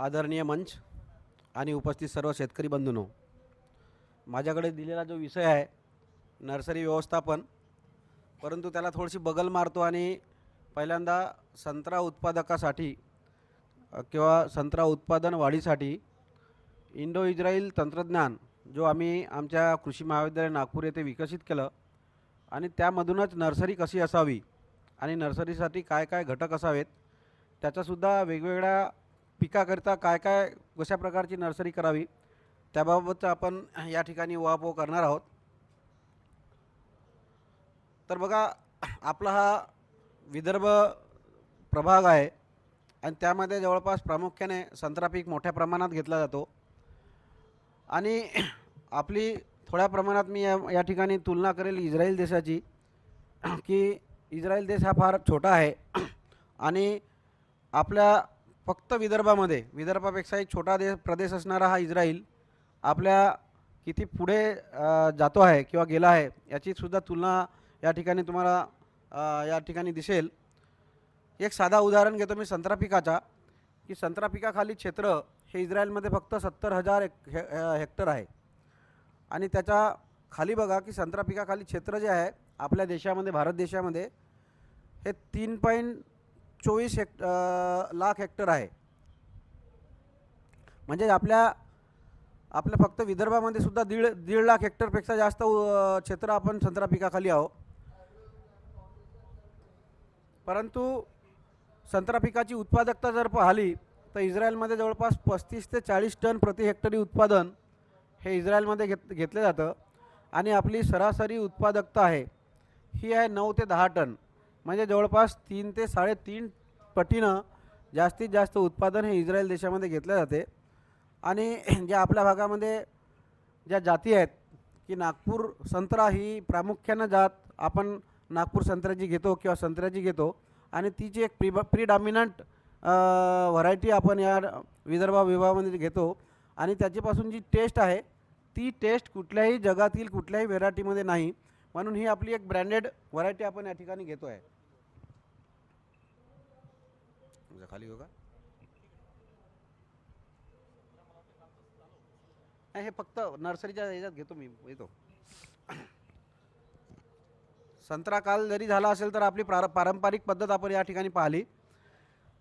आदरणीय मंच आणि उपस्थित सर्व शेतकरी बंधूंनो, माझ्याकडे दिलेला जो विषय आहे नर्सरी व्यवस्थापन, परंतु त्याला थोडीशी बगल मारतो आणि पहिल्यांदा संत्रा उत्पादकासाठी किंवा संत्रा उत्पादन वाढीसाठी इंडो इज्राईल तंत्रज्ञान जो आम्ही आमच्या कृषी महाविद्यालय नागपूर येथे विकसित केलं आणि त्यामधूनच नर्सरी कशी असावी आणि नर्सरीसाठी काय काय घटक असावेत, त्याचासुद्धा वेगवेगळ्या पिकाकरिता काय काय कशा प्रकारची नर्सरी करावी त्याबाबत आपण या ठिकाणी उहापोह करणार आहोत. तर बघा, आपला हा विदर्भ प्रभाग आहे आणि त्यामध्ये जवळपास प्रामुख्याने संत्रा पीक मोठ्या प्रमाणात घेतला जातो आणि आपली थोड्या प्रमाणात मी या ठिकाणी तुलना करेल इस्रायल देशाची, की इस्रायल देश हा फार छोटा आहे आणि आपल्या फक्त विदर्भापेक्षा एक छोटा प्रदेश असणारा हा इस्रायल आपल्या किती पुढे जातो आहे किंवा गेला आहे याची सुद्धा तुलना या ठिकाणी तुम्हाला या ठिकाणी दिसेल. एक साधा उदाहरण घेतो मी संत्रा पिकाचा, की संत्रा पिकाखाली क्षेत्र हे इस्रायलमध्ये फक्त 70,000 हेक्टर आहे आणि त्याच्या खाली बघा की संत्रा पिकाखाली क्षेत्र जे आहे आपल्या देशामध्ये, भारत देशामध्ये हे 3.24 लाख हेक्टर आहे. म्हणजे आपल्या फक्त विदर्भामध्ये सुद्धा दीड लाख हेक्टरपेक्षा जास्त क्षेत्र आपण संत्रा पिकाखाली आहो. परंतु संत्रा पिकाची उत्पादकता जर पाहिली तर इस्रायलमध्ये जवळपास 35 ते 40 टन प्रति हेक्टरी उत्पादन हे इस्रायलमध्ये घेतलं जातं आणि आपली सरासरी उत्पादकता आहे ही आहे 9 ते 10 टन. म्हणजे जवळपास 3 ते 3.5 पटीनं जास्तीत जास्त उत्पादन हे इस्रायल देशामध्ये घेतले जाते. आणि ज्या आपल्या भागामध्ये ज्या जाती आहेत की नागपूर संत्रा ही प्रामुख्यानं जात आपण नागपूर संत्र्याची घेतो किंवा संत्र्याची घेतो आणि तिची एक प्रीडॉमिनंट व्हरायटी आपण या विदर्भ विभागामध्ये घेतो आणि त्याच्यापासून जी टेस्ट आहे ती टेस्ट कुठल्याही जगातील कुठल्याही व्हेरायटीमध्ये नाही, म्हणून ही आपली एक ब्रँडेड व्हरायटी आपण या ठिकाणी घेतो आहे. खाली हो का नाही, हे फक्त नर्सरीच्या ह्याच्यात घेतो मी येतो. संत्रा काल जरी झाला असेल तर आपली पारंपरिक पद्धत आपण या ठिकाणी पाहिली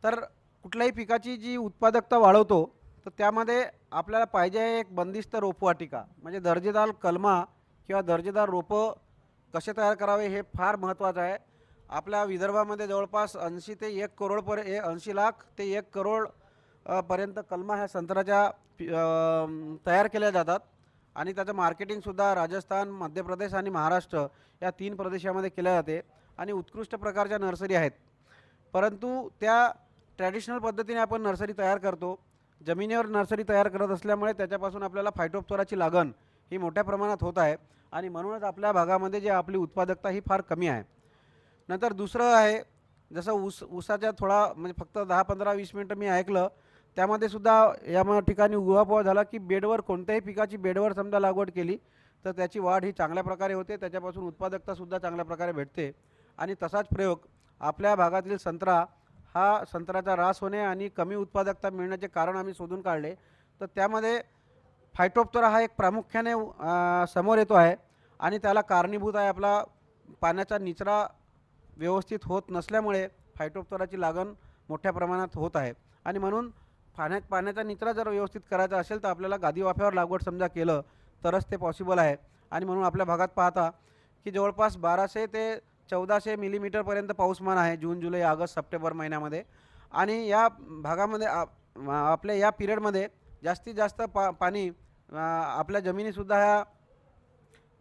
तर कुठल्याही पिकाची जी उत्पादकता वाढवतो तर त्यामध्ये आपल्याला पाहिजे एक बंदिस्त रोपवाटिका, म्हणजे दर्जेदार कलमा किंवा दर्जेदार रोपं कसे तयार करावे हे फार महत्त्वाचं आहे. आपल्या विदर्भामध्ये जवळपास 80 ते 1 करोड 80 लाख ते 1 करोड पर्यंत कलमा ह्या संत्र्याच्या तयार केल्या जातात आणि त्याचं मार्केटिंगसुद्धा राजस्थान, मध्य प्रदेश आणि महाराष्ट्र या 3 प्रदेशामध्ये केल्या जाते आणि उत्कृष्ट प्रकारच्या नर्सरी आहेत. परंतु त्या ट्रॅडिशनल पद्धतीने आपण नर्सरी तयार करतो, जमिनीवर नर्सरी तयार करत असल्यामुळे त्याच्यापासून आपल्याला फायटोप्थोराची लागण ही मोठ्या प्रमाणात होत आहे आणि म्हणूनच आपल्या भागामध्ये जे आपली उत्पादकता ही फार कमी आहे. नंतर दुसरं आहे, जसं ऊसाच्या थोडा म्हणजे फक्त 10, 15, 20 मिनटं मी ऐकलं त्यामध्ये सुद्धा या ठिकाणी उहापोह झाला की बेडवर कोणत्याही पिकाची बेडवर समजा लागवड केली तर त्याची वाढ ही चांगल्या प्रकारे होते, त्याच्यापासून उत्पादकतासुद्धा चांगल्या प्रकारे भेटते. आणि तसाच प्रयोग आपल्या भागातील संत्रा हा संत्र्याचा ऱ्हास होणे आणि कमी उत्पादकता मिळण्याचे कारण आम्ही शोधून काढले तर त्यामध्ये फायटोप्थोरा हा एक प्रामुख्याने समोर येतो आहे आणि त्याला कारणीभूत आहे आपला पाण्याचा निचरा व्यवस्थित होत नसल्यामुळे फायटोप्थोराची लागण मोठ्या प्रमाणात होत आहे. आणि म्हणून पाण्याचा निचरा जर व्यवस्थित करायचा असेल तर आपल्याला गादी वाफ्यावर लागवड समजा केलं तरच ते पॉसिबल आहे. आणि म्हणून आपल्या भागात पाहता की जवळपास 1200 ते 1400 मिलीमीटरपर्यंत पाऊसमान आहे जून, जुलै, ऑगस्ट, सप्टेंबर महिन्यामध्ये. आणि या भागामध्ये आपल्या या पिरियडमध्ये जास्तीत जास्त पाणी आपल्या जमिनीसुद्धा ह्या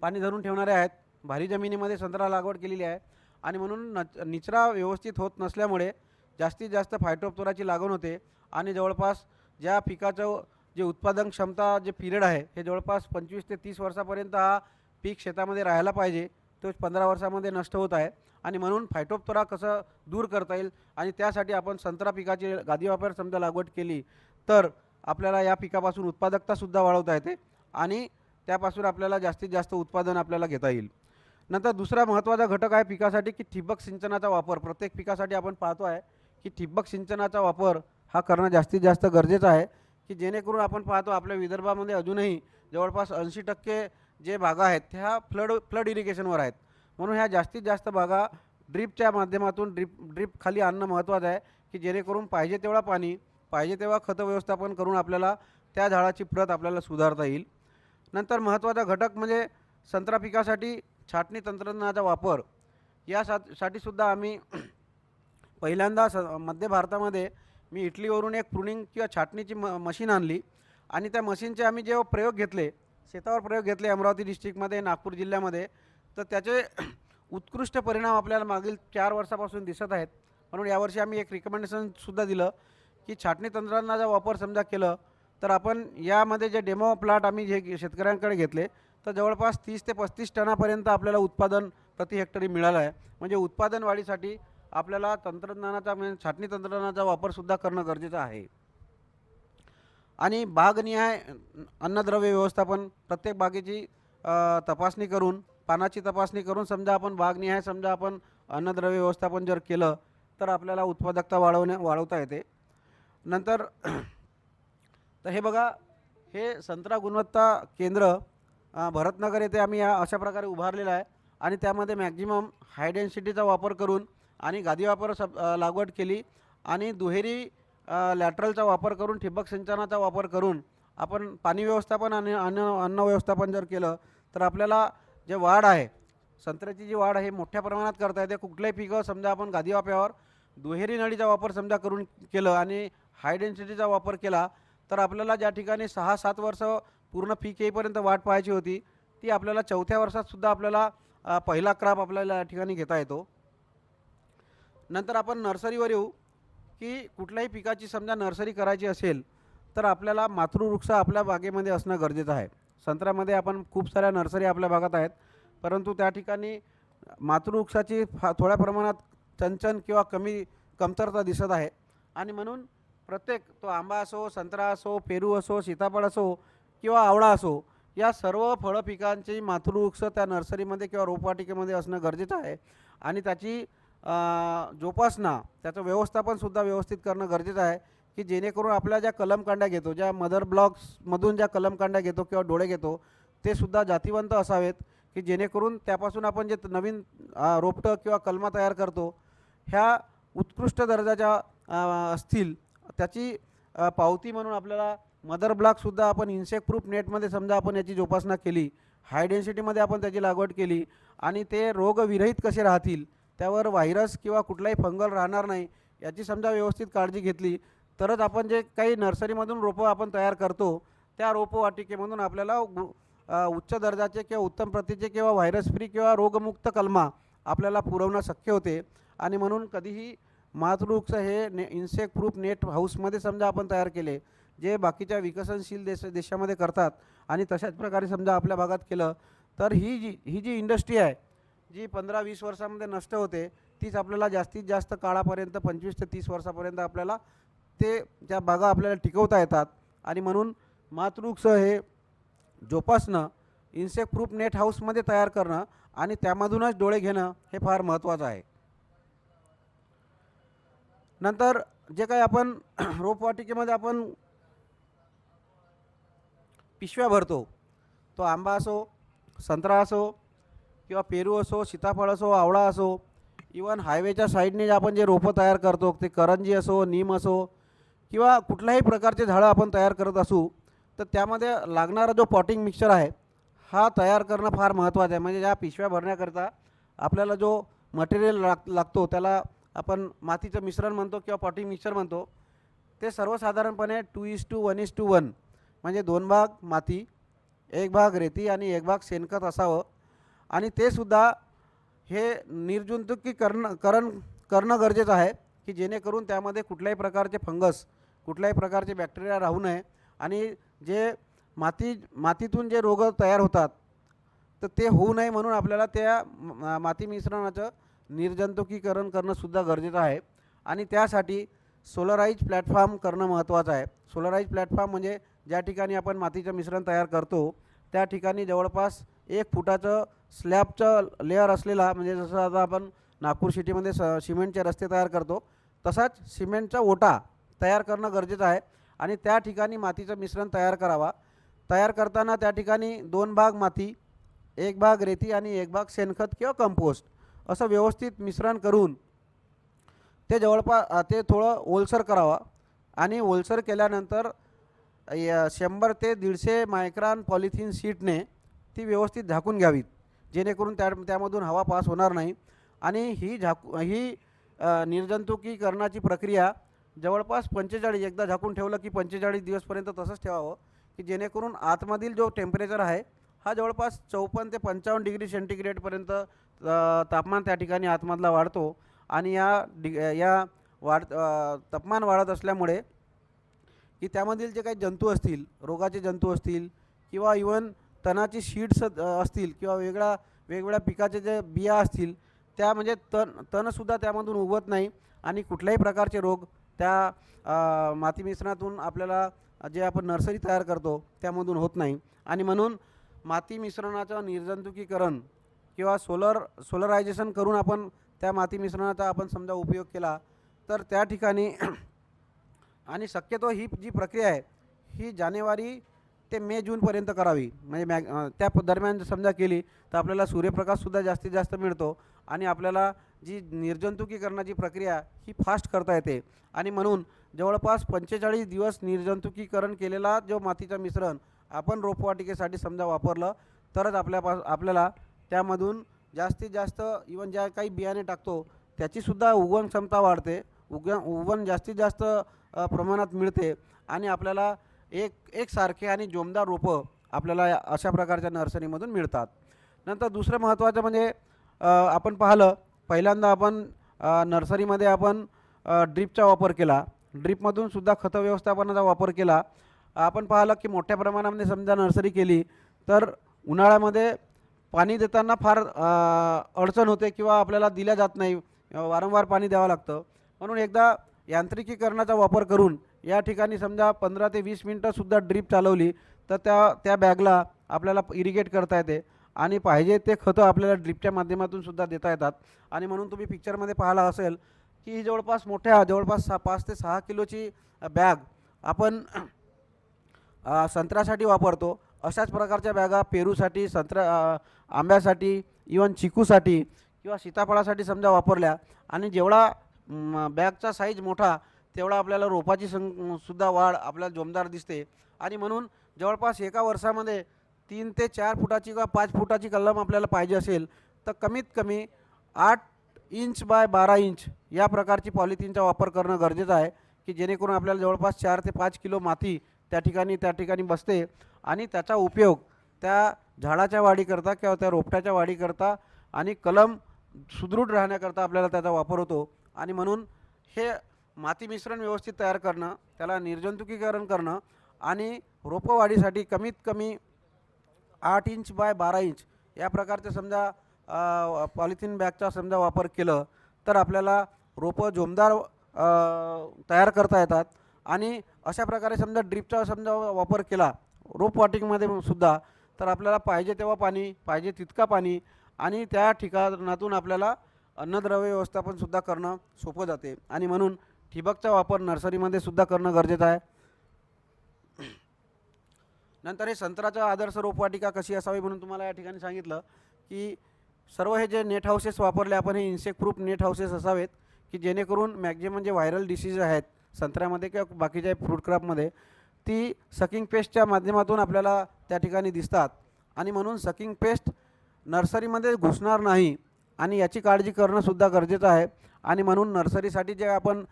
पाणी धरून ठेवणारे आहेत. भारी जमिनीमध्ये संत्रा लागवड केलेली आहे आणि म्हणून निचरा व्यवस्थित होत नसल्यामुळे जास्तीत जास्त फायटोप्थोराची लागण होते आणि जवळपास ज्या पिकाचं जे उत्पादन क्षमता जे पिरियड आहे हे जवळपास 25 ते 30 वर्षापर्यंत हा पीक शेतामध्ये राहायला पाहिजे, तो 15 वर्षामध्ये नष्ट होत आहे. आणि म्हणून फायटोप्थोरा कसं दूर करता येईल आणि त्यासाठी आपण संत्रा पिकाची गादी वापर समजा लागवड केली तर आपल्याला या पिकापासून उत्पादकतासुद्धा वाढवता येते आणि त्यापासून आपल्याला जास्तीत जास्त उत्पादन आपल्याला घेता येईल. नंतर दुसरा महत्त्वाचा घटक आहे पिकासाठी की ठिबक सिंचनाचा वापर. प्रत्येक पिकासाठी आपण पाहतो आहे की ठिबक सिंचनाचा वापर हा करणं जास्तीत जास्त गरजेचं आहे, की जेणेकरून आपण पाहतो आपल्या विदर्भामध्ये अजूनही जवळपास 80% जे बागा आहेत त्या फ्लड इरिगेशनवर आहेत. म्हणून ह्या जास्तीत जास्त बागा ड्रीपच्या माध्यमातून ड्रीप खाली आणणं महत्त्वाचं आहे, की जेणेकरून पाहिजे तेवढा पाणी, पाहिजे तेव्हा खतं व्यवस्थापन करून आपल्याला त्या झाडाची प्रत आपल्याला सुधारता येईल. नंतर महत्त्वाचा घटक म्हणजे संत्रा पिकासाठी छाटणी तंत्रज्ञानाचा वापर. साठी सुद्धा आम्ही पहिल्यांदा मध्य भारतामध्ये मी इटलीवरून एक प्रूनिंग किंवा छाटणीची मशीन आणली आणि त्या मशीनचे आम्ही जेव्हा प्रयोग घेतले, शेतावर प्रयोग घेतले अमरावती डिस्ट्रिक्टमध्ये, नागपूर जिल्ह्यामध्ये, तर त्याचे उत्कृष्ट परिणाम आपल्याला मागील 4 वर्षापासून दिसत आहेत. म्हणून यावर्षी आम्ही एक रिकमेंडेशनसुद्धा दिलं, की छाटणी तंत्रज्ञानाचा वापर समजा केलं तर आपण यामध्ये जे डेमो प्लॉट आम्ही जे शेतकऱ्यांकडे घेतले तर जवळपास 30 ते 35 टनापर्यंत आपल्याला उत्पादन प्रति हेक्टरी मिळालं आहे. म्हणजे उत्पादन वाढीसाठी आपल्याला तंत्रज्ञानाचा म्हणजे छाटणी तंत्रज्ञानाचा वापरसुद्धा करणं गरजेचं आहे. आणि बागनिहाय अन्नद्रव्य व्यवस्थापन, प्रत्येक बागेची तपासणी करून, पानाची तपासणी करून समजा आपण बागनिहाय समजा आपण अन्नद्रव्य व्यवस्थापन जर केलं तर आपल्याला उत्पादकता वाढवता येते. नंतर तर हे बघा, हे संत्रा गुणवत्ता केंद्र भरतनगर येथे आम्ही अशा प्रकारे उभारलेलं आहे आणि त्यामध्ये मॅक्झिमम हाय डेन्सिटीचा वापर करून आणि गादी वापर लागवड केली आणि दुहेरी लॅटरलचा वापर करून, ठिबक सिंचनाचा वापर करून आपण पाणी व्यवस्थापन आणि अन्न व्यवस्थापन जर केलं तर आपल्याला जे वाढ आहे, संत्र्याची जी वाढ आहे मोठ्या प्रमाणात करता येते. कुठल्याही पिकं समजा आपण गादी वाफ्यावर दुहेरी नळीचा वापर समजा करून केलं आणि हाय डेन्सिटीचा वापर केला तर आपल्याला ज्या ठिकाणी 6-7 वर्ष पूर्ण पीक येईपर्यंत वाट पाहायची होती ती आपल्याला 4थ्या वर्षातसुद्धा आपल्याला पहिला क्रॉप आपल्याला या ठिकाणी घेता येतो. नंतर आपण नर्सरीवर येऊ, की कुठल्याही पिकाची समजा नर्सरी करायची असेल तर आपल्याला मातृवृक्ष आपल्या बागेमध्ये असणं गरजेचं आहे. संत्र्यामध्ये आपण खूप साऱ्या नर्सरी आपल्या भागात आहेत, परंतु त्या ठिकाणी मातृवृक्षाची थोड्या प्रमाणात चंचन किंवा कमतरता दिसत आहे. आणि म्हणून प्रत्येक, तो आंबा असो, संत्रा असो, पेरू असो, सीताफळ असो किंवा आवळा असो, या सर्व फळं पिकांची मातृवृक्ष त्या नर्सरीमध्ये किंवा रोपवाटिकेमध्ये असणं गरजेचं आहे. आणि त्याची जोपासना, त्याचं व्यवस्थापनसुद्धा व्यवस्थित करणं गरजेचं आहे, की जेणेकरून आपल्या ज्या कलमकांड्या घेतो, ज्या मदर ब्लॉक्समधून ज्या कलमकांड्या घेतो किंवा डोळे घेतो ते सुद्धा जातीवंत असावेत, की जेणेकरून त्यापासून आपण जे नवीन रोपटं किंवा कलमा तयार करतो ह्या उत्कृष्ट दर्जाच्या असतील. त्याची पावती म्हणून आपल्याला मदर ब्लॉकसुद्धा आपण इन्सेक्ट प्रूफ नेटमध्ये समजा आपण याची जोपासना केली, हाय डेन्सिटीमध्ये आपण त्याची लागवड केली आणि ते रोगविरहित कसे राहतील, त्यावर व्हायरस किंवा कुठलाही फंगल राहणार नाही याची समजा व्यवस्थित काळजी घेतली तरच आपण जे काही नर्सरीमधून रोपं आपण तयार करतो त्या रोपवाटिकेमधून आपल्याला उच्च दर्जाचे किंवा उत्तम प्रतीचे किंवा व्हायरस फ्री किंवा रोगमुक्त कलमा आपल्याला पुरवणं शक्य होते. आणि म्हणून कधीही मातृवृक्ष हे इन्सेक्ट प्रूफ नेट हाऊसमध्ये समजा आपण तयार केले, जे बाकीच्या विकसनशील देशामध्ये करतात, आणि तशाच प्रकारे समजा आपल्या भागात केलं तर ही जी इंडस्ट्री आहे जी 15-20 वर्षामध्ये नष्ट होते तीच आपल्याला जास्तीत जास्त काळापर्यंत 25 ते 30 वर्षापर्यंत आपल्याला त्या बागा आपल्याला टिकवता येतात. आणि म्हणून मातृवृक्ष हे जोपासणं, इन्सेक्ट प्रूफ नेट हाऊसमध्ये तयार करणं आणि त्यामधूनच डोळे घेणं हे फार महत्त्वाचं आहे. नंतर जे काही आपण रोपवाटिकेमध्ये आपण पिशव्या भरतो, तो आंबा असो, संत्रा असो किंवा पेरू असो, सीताफळ असो, आवळा असो, इवन हायवेच्या साईडने जे आपण जे रोपं तयार करतो, ते करंजी असो, नीम असो किंवा कुठल्याही प्रकारचे झाडं आपण तयार करत असू, तर त्यामध्ये लागणारा जो पॉटिंग मिक्सचर आहे हा तयार करणं फार महत्त्वाचं आहे. म्हणजे ज्या पिशव्या भरण्याकरता आपल्याला जो मटेरियल लागतो त्याला आपण मातीचं मिश्रण म्हणतो किंवा पॉटिंग मिक्सचर म्हणतो. ते सर्वसाधारणपणे 2:1:1 म्हणजे 2 भाग माती, 1 भाग रेती आणि 1 भाग शेणखत असावं. आणि ते सुद्धा हे करणं गरजेचं आहे, की जेणेकरून त्यामध्ये कुठल्याही प्रकारचे फंगस, कुठल्याही प्रकारचे बॅक्टेरिया राहू नये. आणि जे मातीतून जे रोग तयार होतात तर ते होऊ नये म्हणून आपल्याला त्या माती मिश्रणाचं निर्जंतुकीकरण करणंसुद्धा गरजेचं आहे. आणि त्यासाठी सोलराईज प्लॅटफॉर्म करणं महत्त्वाचं आहे. सोलराईज प्लॅटफॉर्म म्हणजे ज्या ठिकाणी आपण मातीचं मिश्रण तयार करतो त्या ठिकाणी जवळपास 1 फुटाचं स्लॅबचं लेअर असलेला, म्हणजे जसं आता आपण नागपूर सिटीमध्ये सिमेंटचे रस्ते तयार करतो तसाच सिमेंटचा ओटा तयार करणं गरजेचं आहे आणि त्या ठिकाणी मातीचं मिश्रण तयार करावा. तयार करताना त्या ठिकाणी 2 भाग माती, 1 भाग रेती आणि 1 भाग शेणखत किंवा कंपोस्ट असं व्यवस्थित मिश्रण करून ते जवळपास ते थोडं ओलसर करावा आणि ओलसर केल्यानंतर 100 ते 150 मायक्रॉन पॉलिथिन शीटने ती व्यवस्थित झाकून घ्यावीत, जेणेकरून त्यामधून हवा पास होणार नाही. आणि ही निर्जंतुकीकरणाची प्रक्रिया जवळपास 45, एकदा झाकून ठेवलं की 45 दिवसपर्यंत तसंच ठेवावं, की जेणेकरून आतमधील जो टेम्परेचर आहे हा जवळपास 54 ते 55 डिग्री सेंटीग्रेडपर्यंत तापमान त्या ठिकाणी आतमधला वाढतो. आणि या तापमान वाढत असल्यामुळे की त्यामधील जे काही जंतू असतील, रोगाचे जंतू असतील किंवा इवन तणाची शीड्स असतील किंवा वेगवेगळ्या पिकाचे जे बिया असतील, त्या म्हणजे तणसुद्धा त्यामधून उगवत नाही आणि कुठल्याही प्रकारचे रोग त्या माती मिश्रणातून आपल्याला जे आपण नर्सरी तयार करतो त्यामधून होत नाही. आणि म्हणून माती मिश्रणाचं निर्जंतुकीकरण किंवा सोलरायझेशन करून आपण त्या माती मिश्रणाचा आपण समजा उपयोग केला तर त्या ठिकाणी आणि शक्यतो ही जी प्रक्रिया आहे ही जानेवारी ते मे जूनपर्यंत करावी. म्हणजे त्या दरम्यान समजा केली तर आपल्याला सूर्यप्रकाशसुद्धा जास्तीत जास्त मिळतो आणि आपल्याला जी निर्जंतुकीकरणाची प्रक्रिया ही फास्ट करता येते. आणि म्हणून जवळपास 45 दिवस निर्जंतुकीकरण केलेला जो मातीचं मिश्रण आपण रोपवाटिकेसाठी समजा वापरलं तरच आपल्याला त्यामधून जास्तीत जास्त इवन ज्या काही बियाणे टाकतो त्याचीसुद्धा उगवण क्षमता वाढते, उगवण जास्तीत जास्त प्रमाणात मिळते आणि आपल्याला एकसारखे आणि जोमदार रोपं आपल्याला अशा प्रकारच्या नर्सरीमधून मिळतात. नंतर दुसरं महत्त्वाचं म्हणजे आपण पाहिलं पहिल्यांदा आपण नर्सरीमध्ये आपण ड्रीपचा वापर केला, ड्रीपमधून सुद्धा खत व्यवस्थापनाचा वापर केला. आपण पाहिलं की मोठ्या प्रमाणामध्ये समजा नर्सरी केली तर उन्हाळ्यामध्ये पाणी देताना फार अडचण होते किंवा आपल्याला दिल्या जात नाही, वारंवार पाणी द्यावं लागतं. म्हणून एकदा यांत्रिकीकरणाचा वापर करून या ठिकाणी समजा 15 ते 20 मिनटंसुद्धा ड्रीप चालवली तर त्या बॅगला आपल्याला इरिगेट करता येते आणि पाहिजे ते खतं आपल्याला ड्रीपच्या माध्यमातून सुद्धा देता येतात. आणि म्हणून तुम्ही पिक्चरमध्ये पाहिला असेल की ही जवळपास 5 ते 6 किलोची बॅग आपण संत्र्यासाठी वापरतो. अशाच प्रकारच्या बॅगा पेरूसाठी, आंब्यासाठी, इवन चिकूसाठी किंवा सीताफळासाठी समजा वापरल्या आणि जेवढा बॅगचा साईज मोठा तेवढा आपल्याला रोपाची सुद्धा वाढ आपल्याला जोमदार दिसते. आणि म्हणून जवळपास एका वर्षामध्ये 3 ते 4 फुटाची किंवा 5 फुटाची कलम आपल्याला पाहिजे असेल तर कमीत कमी 8 इंच बाय 12 इंच या प्रकारची पॉलिथिनचा वापर करणं गरजेचं आहे, की जेणेकरून आपल्याला जवळपास 4 ते 5 किलो माती त्या ठिकाणी बसते आणि त्याचा उपयोग त्या झाडाच्या वाढीकरता किंवा त्या रोपट्याच्या वाढीकरता आणि कलम सुदृढ राहण्याकरता आपल्याला त्याचा वापर होतो. आणि म्हणून हे माती मिश्रण व्यवस्थित तयार करणं, त्याला निर्जंतुकीकरण करणं आणि रोपं वाढीसाठी कमीत कमी 8 इंच बाय 12 इंच या प्रकारचं समजा पॉलिथिन बॅगचा समजा वापर केलं तर आपल्याला रोपं जोमदार तयार करता येतात. आणि अशा प्रकारे समजा ड्रीपचा समजा वापर केला रोपवाटिकेमध्ये सुद्धा तर आपल्याला पाहिजे तेव्हा पाणी, पाहिजे तितका पाणी आणि त्या ठिकाणातून आपल्याला अन्नद्रव्य व्यवस्थापनसुद्धा करणं सोपं जाते. आणि म्हणून ठिबकचा वापर नर्सरीमध्ये सुद्धा करणं गरजेचं आहे. नंतर हे संत्र्याचं आदर्श रोपवाटिका कशी असावी म्हणून तुम्हाला या ठिकाणी सांगितलं की सर्व हे जे नेट हाऊसेस वापरले आपण हे इन्सेक्ट प्रूफ नेट हाऊसेस असावेत, की जेणेकरून मॅक्झिमम जे व्हायरल डिसीज आहेत संत्र्यामध्ये किंवा बाकीच्या फ्रूट क्रॉपमध्ये ती सकिंग पेस्टच्या माध्यमातून आपल्याला त्या ठिकाणी दिसतात. आणि म्हणून सकिंग पेस्ट नर्सरीमध्ये घुसणार नाही आणि याची काळजी करणंसुद्धा गरजेचं आहे. आणि म्हणून नर्सरीसाठी जे आपण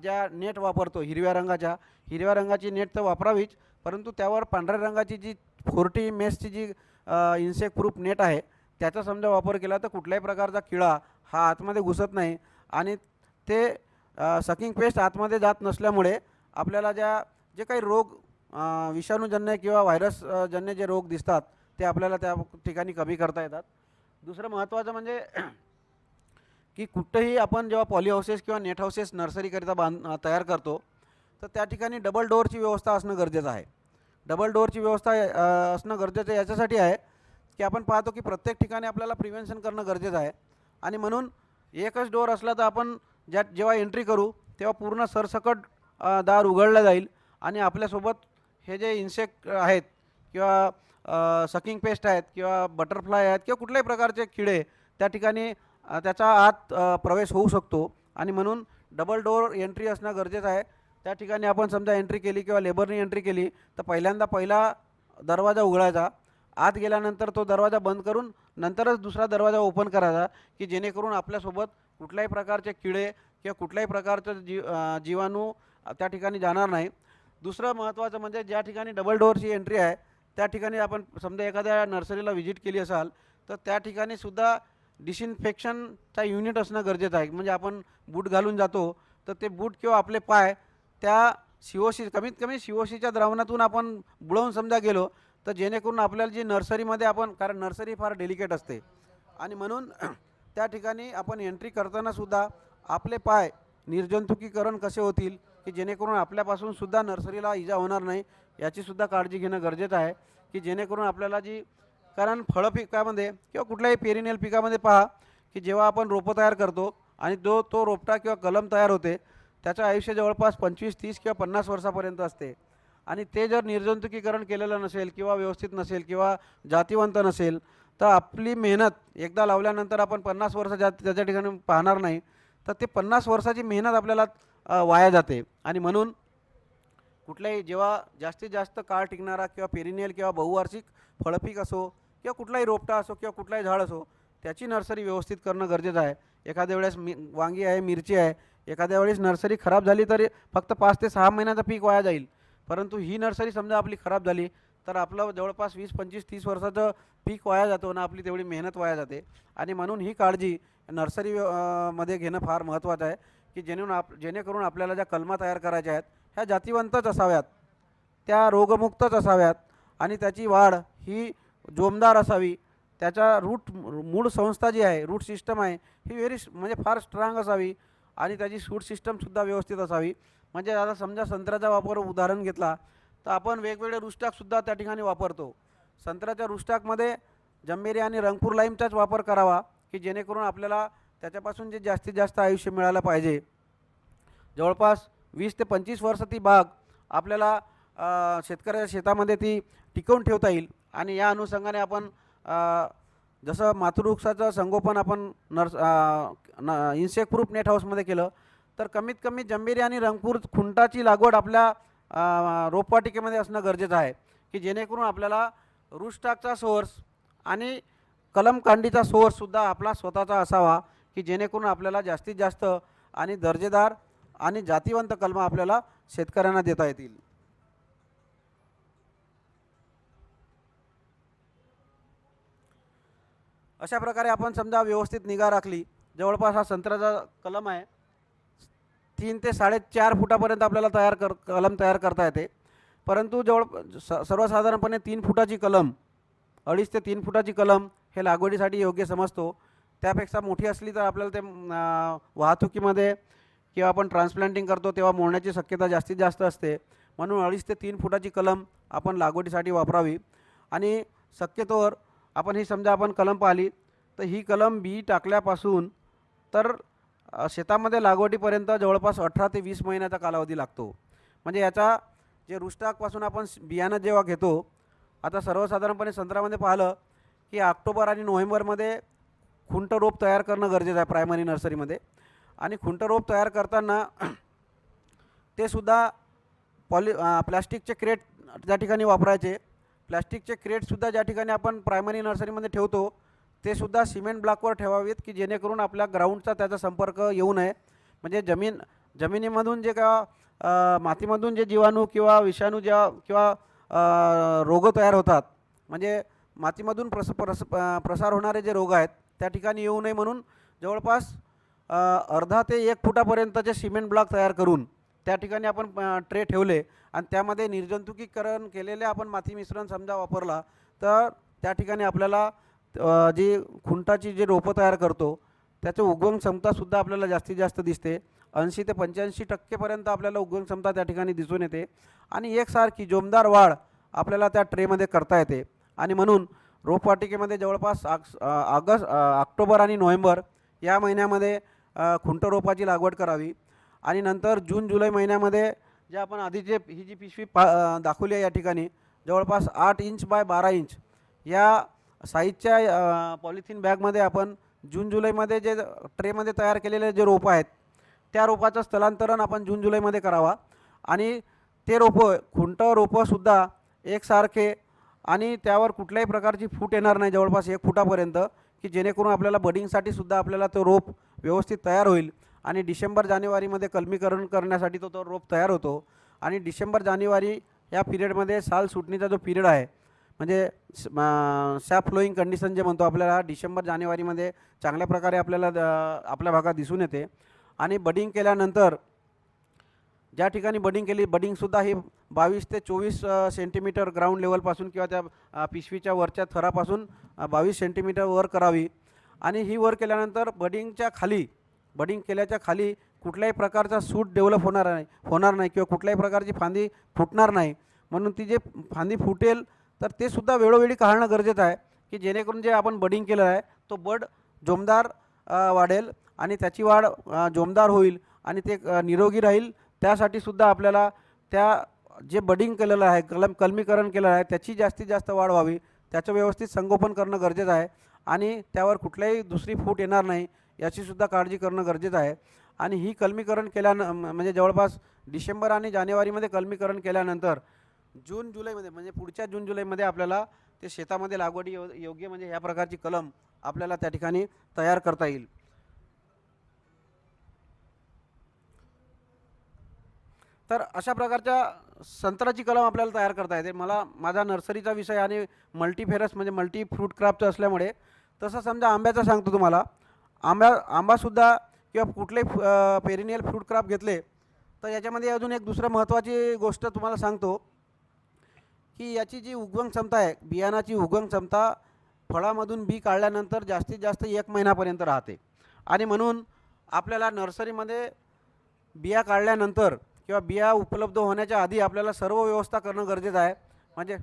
ज्या नेट वापरतो हिरव्या रंगाची नेट तर वापरावीच, परंतु त्यावर पांढऱ्या रंगाची जी 40 मेसची जी इन्सेक्ट प्रूफ नेट आहे त्याचा समजा वापर केला तर कुठल्याही प्रकारचा किडा हा आतमध्ये घुसत नाही आणि ते सकिंग पेस्ट आतमध्ये जात नसल्यामुळे आपल्याला जे काही रोग विषाणूजन्य किंवा व्हायरसजन्य जे रोग दिसतात ते आपल्याला त्या ठिकाणी कमी करता येतात. दुसरं महत्त्वाचं म्हणजे की कुठेही आपण जेव्हा पॉली हाऊसेस किंवा नेट हाऊसेस नर्सरीकरिता तयार करतो तर त्या ठिकाणी डबल डोअरची व्यवस्था असणं गरजेचं आहे. डबल डोअरची व्यवस्था असणं गरजेचं याच्यासाठी आहे की आपण पाहतो की प्रत्येक ठिकाणी आपल्याला प्रिव्हेन्शन करणं गरजेचं आहे. आणि म्हणून एकच डोअर असला तर आपण जेव्हा एंट्री करू तेव्हा पूर्ण सरसकट दार उघडलं जाईल आणि आपल्यासोबत हे जे इन्सेक्ट आहेत किंवा सकिंग पेस्ट आहेत किंवा बटरफ्लाय आहेत किंवा कुठल्याही प्रकारचे किडे त्या ठिकाणी त्याच्या आत प्रवेश होऊ शकतो आणि म्हणून डबल डोअर एंट्री असणं गरजेचं आहे. त्या ठिकाणी आपण समजा एंट्री केली किंवा लेबरनी एंट्री केली तर पहिल्यांदा पहिला दरवाजा उघडायचा, आत गेल्यानंतर तो दरवाजा बंद करून नंतरच दुसरा दरवाजा ओपन करायचा की जेणेकरून आपल्यासोबत कुठल्याही प्रकारचे किडे किंवा कुठल्याही प्रकारचं जीवाणू त्या ठिकाणी जाणार नाही. दुसरं महत्त्वाचं म्हणजे ज्या ठिकाणी डबल डोअरची एंट्री आहे त्या ठिकाणी आपण समजा एखाद्या नर्सरीला व्हिजिट केली असाल तर त्या ठिकाणी सुद्धा डिसइन्फेक्शनचा युनिट असणं गरजेचं आहे. म्हणजे आपण बूट घालून जातो तर ते बूट किंवा आपले पाय त्या COC कमीत कमी COCच्या द्रावणातून आपण बुडवून समजा गेलो तर जेणेकरून आपल्याला जी नर्सरीमध्ये आपण, कारण नर्सरी फार डेलिकेट असते आणि म्हणून त्या ठिकाणी आपण एंट्री करतानासुद्धा आपले पाय निर्जंतुकीकरण कसे होतील की जेणेकरून आपल्यापासून सुद्धा नर्सरीला इजा होणार नाही याचीसुद्धा काळजी घेणं गरजेचं आहे की जेणेकरून आपल्याला जी, कारण फळं पिकामध्ये किंवा कुठल्याही पेरिनियल पिकामध्ये पहा की जेव्हा आपण रोपं तयार करतो आणि तो रोपटा किंवा कलम तयार होते त्याचं आयुष्य जवळपास 25, 30 किंवा 50 वर्षापर्यंत असते आणि ते जर निर्जंतुकीकरण केलेलं नसेल किंवा व्यवस्थित नसेल किंवा जातीवंत नसेल तर आपली मेहनत एकदा लावल्यानंतर आपण 50 वर्ष त्याच्या ठिकाणी पाहणार नाही, तर ते 50 वर्षाची मेहनत आपल्याला वाया जाते. आणि म्हणून कुठल्याही जेव्हा जास्तीत जास्त काळ टिकणारा किंवा पेरिनियल किंवा बहुवार्षिक फळपीक असो किंवा कुठलाही रोपटा असो किंवा कुठलाही झाड असो त्याची नर्सरी व्यवस्थित करणं गरजेचं आहे. एखाद्या वेळेस वांगी आहे, मिरची आहे, एखाद्या वेळेस नर्सरी खराब झाली तरी फक्त 5 ते 6 महिन्याचं पीक वाया जाईल, परंतु ही नर्सरी समजा आपली खराब झाली तर आपलं जवळपास 20, 25, 30 वर्षाचं पीक वाया जातो ना, आपली तेवढी मेहनत वाया जाते. आणि म्हणून ही काळजी नर्सरी मध्ये घेणं फार महत्त्वाचं आहे की जेणेकरून आपल्याला ज्या कलमा तयार करायच्या आहेत ह्या जातीवंतच असाव्यात, त्या रोगमुक्तच असाव्यात आणि त्याची वाढ ही जोमदार असावी. त्याचा मूळ संस्था जी आहे, रूट सिस्टम आहे ही म्हणजे फार स्ट्रॉंग असावी आणि त्याची सूट सिस्टमसुद्धा व्यवस्थित असावी. म्हणजे आता समजा संत्र्याचा वापर उदाहरण घेतला तर आपण वेगवेगळे रूस्टॉकसुद्धा त्या ठिकाणी वापरतो. संत्र्याच्या रूस्टॉकमध्ये जम्बेरी आणि रंगपूर लाईमचाच वापर करावा की जेणेकरून आपल्याला त्याच्यापासून जे जास्तीत जास्त आयुष्य मिळालं पाहिजे. जवळपास 20 ते 25 वर्ष ती बाग आपल्याला शेतकऱ्याच्या शेतामध्ये ती टिकवून ठेवता येईल. आणि या अनुषंगाने आपण जसं मातृवृक्षाचं संगोपन आपण इन्सेक्ट प्रूफ नेट हाऊसमध्ये केलं तर कमीत कमी जंबेरी आणि रंगपूर खुंटाची लागवड आपल्या रोपवाटिकेमध्ये असणं गरजेचं आहे की जेणेकरून आपल्याला रूटस्टॉकचा सोर्स आणि कलम कांडीचा सोर्ससुद्धा आपला स्वतःचा असावा की जेणेकरून आपल्याला जास्तीत जास्त आणि दर्जेदार आणि जातीवंत कलमं आपल्याला शेतकऱ्यांना देता येतील. अशा प्रकारे आपण समजा व्यवस्थित निगा राखली, जवळपास हा संत्र्याचा कलम आहे 3 ते 4.5 फुटापर्यंत आपल्याला कलम तयार करता येते, परंतु सर्वसाधारणपणे 3 फुटाची कलम, 2.5 ते 3 फुटाची कलम हे लागवडीसाठी योग्य समजतो. त्यापेक्षा मोठी असली तर आपल्याला ते वाहतुकीमध्ये किंवा आपण ट्रान्सप्लांटिंग करतो तेव्हा मोडण्याची शक्यता जास्तीत जास्त असते. म्हणून 2.5 ते 3 फुटाची कलम आपण लागवडीसाठी वापरावी. आणि शक्यतोवर आपण ही समजा आपण कलम पाहिली तर ही कलम बी टाकल्यापासून तर शेतामध्ये लागवडीपर्यंत जवळपास 18 ते 20 महिन्याचा कालावधी लागतो. म्हणजे याचा जे रूटस्टॉकपासून आपण बियाणं जेव्हा घेतो, आता सर्वसाधारणपणे संत्र्यामध्ये पाहिलं की ऑक्टोबर आणि नोव्हेंबरमध्ये खुंट रोप तयार करणं गरजेचं आहे प्रायमरी नर्सरीमध्ये. आणि खुंट रोप तयार करताना ते सुद्धा प्लॅस्टिकचे क्रेट त्या ठिकाणी वापरायचे. प्लॅस्टिकचे क्रेटसुद्धा ज्या ठिकाणी आपण प्रायमरी नर्सरीमध्ये ठेवतो ते सुद्धा सिमेंट ब्लॉकवर ठेवावेत की जेणेकरून आपल्या ग्राउंडचा त्याचा संपर्क येऊ नये. म्हणजे जमिनीमधून जे का मातीमधून जे जीवाणू किंवा विषाणू किंवा रोग तयार होतात, म्हणजे मातीमधून प्रसार होणारे जे रोग आहेत त्या ठिकाणी येऊ नये म्हणून जवळपास अर्धा ते 1 फुटापर्यंतचे सिमेंट ब्लॉक तयार करून त्या ठिकाणी आपण ट्रे ठेवले आणि त्यामध्ये निर्जंतुकीकरण केलेले आपण माती मिश्रण समजा वापरला तर त्या ठिकाणी आपल्याला जी खुंटाची जे रोपं तयार करतो त्याची उगवण क्षमतासुद्धा आपल्याला जास्तीत जास्त दिसते. 80 ते 85% आपल्याला उगवण क्षमता त्या ठिकाणी दिसून येते आणि एकसारखी जोमदार वाढ आपल्याला त्या ट्रेमध्ये करता येते. आणि म्हणून रोपवाटिकेमध्ये जवळपास ऑक्टोबर आणि नोव्हेंबर या महिन्यामध्ये खुंट रोपाची लागवड करावी. आणि नंतर जून जुलै महिन्यामध्ये जे आपण आधी जे ही जी पिशवी दाखवली आहे या ठिकाणी जवळपास 8 इंच बाय 12 इंच या साईजच्या पॉलिथिन बॅगमध्ये आपण जून जुलैमध्ये जे ट्रेमध्ये तयार केलेले जे रोपं आहेत त्या रोपाचं स्थलांतरण आपण जून जुलैमध्ये करावा आणि ते रोपं खुंट रोपंसुद्धा एकसारखे आणि त्यावर कुठल्याही प्रकारची फूट येणार नाही जवळपास 1 फुटापर्यंत, की जेणेकरून आपल्याला बडिंगसाठी सुद्धा आपल्याला तो रोप व्यवस्थित तयार होईल आणि डिसेंबर जानेवारीमध्ये कलमीकरण करण्यासाठी तो रोप तयार होतो. आणि डिसेंबर जानेवारी या पिरियडमध्ये साल सुटणीचा जो पिरियड आहे म्हणजे सॅप फ्लोईंग कंडिशन जे म्हणतो आपल्याला डिसेंबर जानेवारीमध्ये चांगल्या प्रकारे आपल्याला आपल्या भागात दिसून येते. आणि बडिंग केल्यानंतर ज्या ठिकाणी बडिंग केली बडिंगसुद्धा ही 22 ते 24 सेंटीमीटर ग्राउंड लेवलपासून किंवा त्या पिशवीच्या वरच्या थरापासून 22 सेंटीमीटर वर करावी. आणि ही वर केल्यानंतर बडिंग केल्याच्या खाली कुठल्याही प्रकारचा सूट डेव्हलप होणार नाही किंवा कुठल्याही प्रकारची फांदी फुटणार नाही. म्हणून ती जे फांदी फुटेल तर ते सुद्धा वेळोवेळी काढणं गरजेचं आहे, की जेणेकरून जे आपण बडिंग केलं आहे तो बड जोमदार वाढेल आणि त्याची वाढ जोमदार होईल आणि ते निरोगी राहील. त्यासाठी सुद्धा आपल्याला त्या जे बडिंग केलेलं आहे कलमीकरण केलेलं आहे त्याची जास्तीत जास्त वाढ व्हावी, त्याचं व्यवस्थित संगोपन करणं गरजेचं आहे आणि त्यावर कुठल्याही दुसरी फूट येणार नाही याचीसुद्धा काळजी करणं गरजेचं आहे. आणि ही कलमीकरण म्हणजे जवळपास डिसेंबर आणि जानेवारीमध्ये कलमीकरण केल्यानंतर जून जुलैमध्ये म्हणजे पुढच्या जून जुलैमध्ये आपल्याला ते शेतामध्ये लागवडी योग्य म्हणजे ह्या प्रकारची कलम आपल्याला त्या ठिकाणी तयार करता येईल. तर अशा प्रकारच्या संत्र्याची कलम आपल्याला तयार करता येते. माझा नर्सरीचा विषय आणि मल्टीफेरस म्हणजे मल्टी फ्रूट क्राफ्टचं असल्यामुळे तसं समजा आंब्याचं सांगतो तुम्हाला. आंबासुद्धा किंवा कुठलेही पेरिनियल फ्रूट क्राफ्ट घेतले तर याच्यामध्ये अजून एक दुसरं महत्त्वाची गोष्ट तुम्हाला सांगतो की याची जी उगवण क्षमता आहे बियाणाची उगवण क्षमता फळामधून बी काढल्यानंतर जास्तीत जास्त 1 महिन्यापर्यंत राहते. आणि म्हणून आपल्याला नर्सरीमध्ये बिया काढल्यानंतर किंवा बिया उपलब्ध होण्याच्या आधी आपल्याला सर्व व्यवस्था करणं गरजेचं आहे. म्हणजे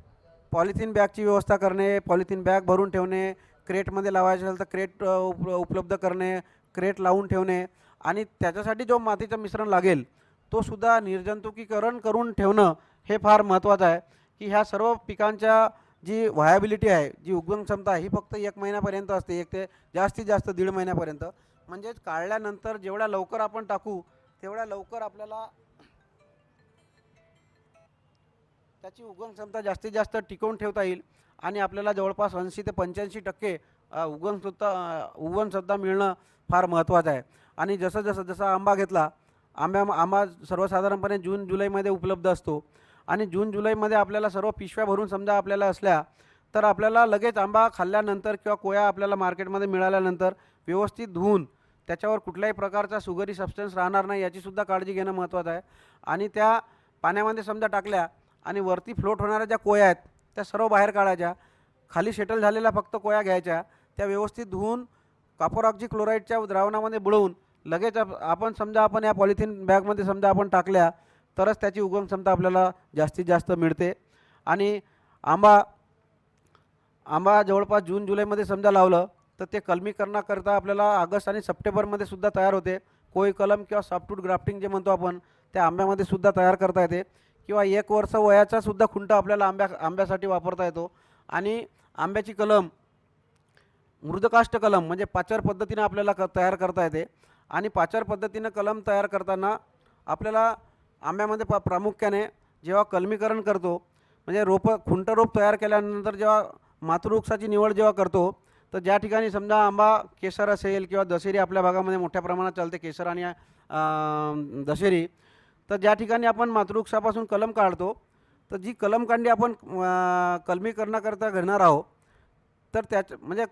पॉलिथिन बॅगची व्यवस्था करणे, पॉलिथिन बॅग भरून ठेवणे, क्रेटमध्ये लावायचे असेल तर क्रेट उपलब्ध करणे, क्रेट लावून ठेवणे आणि त्याच्यासाठी जो मातीचं मिश्रण लागेल तो सुद्धा निर्जंतुकीकरण करून ठेवणं हे फार महत्त्वाचं आहे. की ह्या सर्व पिकांच्या जी व्हायबिलिटी आहे जी उगवण क्षमता आहे ही फक्त 1 महिन्यापर्यंत असते, 1 ते जास्तीत जास्त 1.5 महिन्यापर्यंत. म्हणजेच काढल्यानंतर जेवढ्या लवकर आपण टाकू तेवढ्या लवकर आपल्याला त्याची उगवण क्षमता जास्तीत जास्त टिकवून ठेवता येईल आणि आपल्याला जवळपास 80 ते 85% उगवणसुद्धा मिळणं फार महत्त्वाचं आहे. आणि जसा आंबा घेतला आंबा सर्वसाधारणपणे जून जुलैमध्ये उपलब्ध असतो आणि जून जुलैमध्ये आपल्याला सर्व पिशव्या भरून समजा आपल्याला असल्या तर आपल्याला लगेच आंबा खाल्ल्यानंतर किंवा कोया आपल्याला मार्केटमध्ये मिळाल्यानंतर व्यवस्थित धुवून त्याच्यावर कुठल्याही प्रकारचा शुगरी सबस्टन्स राहणार नाही याचीसुद्धा काळजी घेणं महत्त्वाचं आहे. आणि त्या पाण्यामध्ये समजा टाकल्या आणि वरती फ्लोट होणाऱ्या ज्या कोया आहेत त्या सर्व बाहेर काढायच्या, खाली सेटल झालेल्या फक्त कोया घ्यायच्या, त्या व्यवस्थित धुवून कॉपर ऑक्झीक्लोराईडच्या द्रावणामध्ये बुडवून लगेच आपण या पॉलिथिन बॅगमध्ये समजा आपण टाकल्या तरच त्याची उगवण क्षमता आपल्याला जास्तीत जास्त मिळते. आणि आंबा जवळपास जून जुलैमध्ये समजा लावलं तर ते कलमीकरणाकरता आपल्याला ऑगस्ट आणि सप्टेंबरमध्ये सुद्धा तयार होते. कोई कलम किंवा सॉफ्टवूड ग्राफ्टिंग जे म्हणतो आपण त्या आंब्यामध्ये सुद्धा तयार करता येते किंवा 1 वर्ष वयाचा सुद्धा खुंट आपल्याला आंब्यासाठी वापरता येतो. आणि आंब्याची कलम मृदकाष्ट कलम म्हणजे पाचर पद्धतीनं आपल्याला तयार करता येते. आणि पाचर पद्धतीनं कलम तयार करताना आपल्याला आंब्यामध्ये प्रामुख्याने जेव्हा कलमीकरण करतो म्हणजे खुंट रोप तयार केल्यानंतर जेव्हा मातृवृक्षाची निवड जेव्हा करतो तर ज्या ठिकाणी समजा आंबा केसर असेल किंवा दशेरी आपल्या भागामध्ये मोठ्या प्रमाणात चालते केसर आणि दशेरी, तर ज्या ठिकाणी आपण मातृवृक्षापासून कलम काढतो तर जी कलमकांडी आपण कलमीकरणाकरता घेणार आहोत तर म्हणजे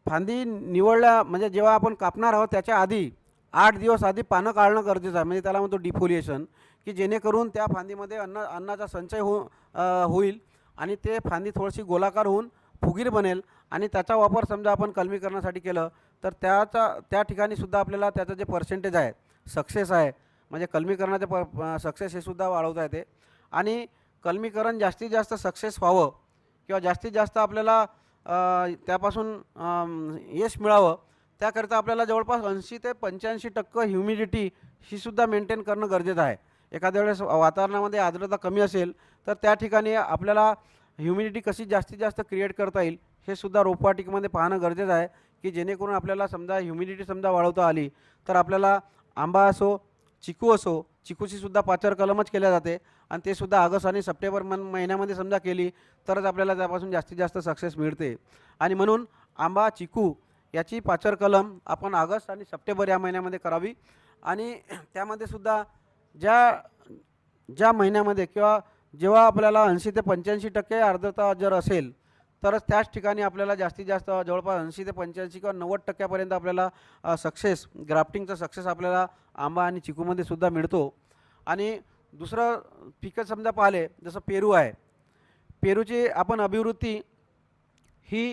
फांदी निवडल्या म्हणजे जेव्हा आपण कापणार आहोत त्याच्या आधी 8 दिवस आधी पानं काढणं गरजेचं आहे. म्हणजे त्याला म्हणतो डिफोलिएशन, की जेणेकरून त्या फांदीमध्ये अन्नाचा संचय होईल आणि ते फांदी थोडीशी गोलाकार होऊन फुगीर बनेल आणि त्याचा वापर समजा आपण कलमीकरणासाठी केलं तर त्या ठिकाणी सुद्धा आपल्याला त्याचं जे पर्सेंटेज आहे सक्सेस आहे म्हणजे कलमीकरणाचे सक्सेस हे सुद्धा वाढवता येते. आणि कलमीकरण जास्तीत जास्त सक्सेस व्हावं किंवा जास्तीत जास्त आपल्याला त्यापासून यश मिळावं त्याकरिता आपल्याला जवळपास 80 ते 85% ह्युमिडिटी ही सुद्धा मेंटेन करणं गरजेचं आहे. एखाद्या वेळेस वातावरणामध्ये आर्द्रता कमी असेल तर त्या ठिकाणी आपल्याला ह्युमिडिटी कशी जास्तीत जास्त क्रिएट करता येईल हे सुद्धा रोपवाटिकेमध्ये पाहणं गरजेचं आहे, की जेणेकरून आपल्याला समजा ह्युमिडिटी समजा वाढवता आली तर आपल्याला आंबा असो, चिकू असो, चिकूची सुद्धा पाचर कलमच केल्या जाते आणि ते सुद्धा ऑगस्ट आणि सप्टेंबर महिन्यामध्ये समजा केली तरच आपल्याला त्यापासून जास्तीत जास्त सक्सेस मिळते. आणि म्हणून आंबा, चिकू याची पाचर कलम आपण ऑगस्ट आणि सप्टेंबर या महिन्यामध्ये करावी. आणि त्यामध्ये सुद्धा ज्या ज्या महिन्यामध्ये किंवा जेव्हा आपल्याला 80 ते 85% आर्द्रता जर असेल तरच त्याच ठिकाणी आपल्याला जास्तीत जास्त जवळपास 80 ते 85 किंवा 90% आपल्याला सक्सेस ग्राफ्टिंगचा सक्सेस आपल्याला आंबा आणि चिकूमध्ये सुद्धा मिळतो. आणि दुसरं पिकं समजा पाहिले जसं पेरू आहे. पेरूची आपण अभिवृद्धी ही